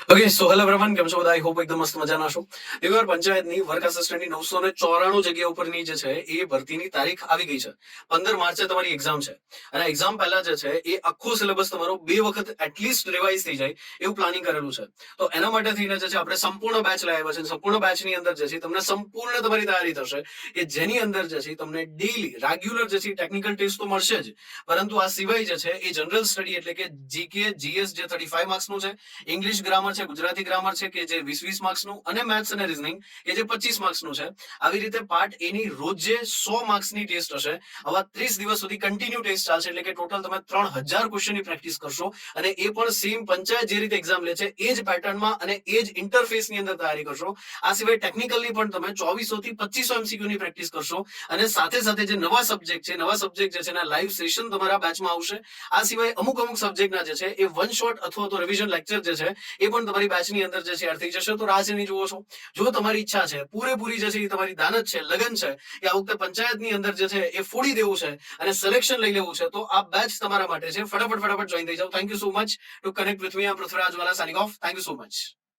Okay so hello everyone, કેમ છો બધા? આઈ હોપ એકદમ મસ્ત મજાના છો. એકવાર પંચાયતની વર્ક આસિસ્ટન્ટની 994 જગ્યા ઉપરની જે છે એ ભરતીની તારીખ આવી ગઈ છે. 15 માર્ચે તમારી એક્ઝામ છે અને એક્ઝામ પહેલા જે છે એ આખો સિલેબસ તમારો 2 વખત એટલીસ્ટ રિવાઇઝ થઈ જાય એવું પ્લાનિંગ કરેલું છે. તો એના માટે થઈને જે છે આપણે સંપૂર્ણ બેચ લાવ્યા છે. સંપૂર્ણ બેચની અંદર જે છે તમને સંપૂર્ણ તમારી તૈયારી થશે કે જેની અંદર જે છે તમને ડેઈલી રેગ્યુલર જે છે ટેકનિકલ ટેસ્ટ તો મળશે જ, પરંતુ આ સિવાય જે છે એ જનરલ સ્ટડી એટલે કે જીકે જીએસ જે 35 માર્ક્સનું છે, ઇંગ્લિશ ગ્રામર છે, ગુજરાતી ગ્રામર છે કે જે 20-20 માર્ક્સનું, અને મેથ્સ અને રીઝનિંગ કે જે 25 માર્ક્સનું છે. આવી રીતે પાર્ટ એ ની રોજે 100 માર્ક્સની ટેસ્ટ હશે. આવા 30 દિવસ સુધી કન્ટિન્યુ ટેસ્ટ ચાલશે, એટલે કે ટોટલ તમે 3000 ક્વેશ્ચનની પ્રેક્ટિસ કરશો અને એ પણ સેમ પંચાયત જે રીતે એક્ઝામ લે છે એ જ પેટર્નમાં અને એ જ ઇન્ટરફેસની અંદર તૈયારી કરશો. આ સિવાય ટેકનિકલી પણ તમે 2400 થી 2500 એમસીક્યુ ની પ્રેક્ટિસ કરશો અને સાથે સાથે જે નવા સબ્જેક્ટ છે એના લાઈવ સેશન તમારા બેચમાં આવશે. આ સિવાય અમુક સબ્જેક્ટના જે છે એ વન શોટ અથવા તો રિવિઝન લેક્ચર જે છે એ પણ તમારી બેચની અંદર જે છે એડ થઈ જશે. તો રાહ જોઈને જુઓ છો. જો તમારી ઈચ્છા છે પૂરેપૂરી જે છે એ તમારી દાનત છે, લગન છે કે આ વખતે પંચાયતની અંદર જે છે એ ફોડી દેવું છે અને સિલેક્શન લઈ લેવું છે, તો આ બેચ તમારા માટે છે. ફટાફટ જોઈન થઈ જાઓ. Thank you so much two connect with me. આ પૃથ્વીરાજ વાલા signing of. Thank you so much.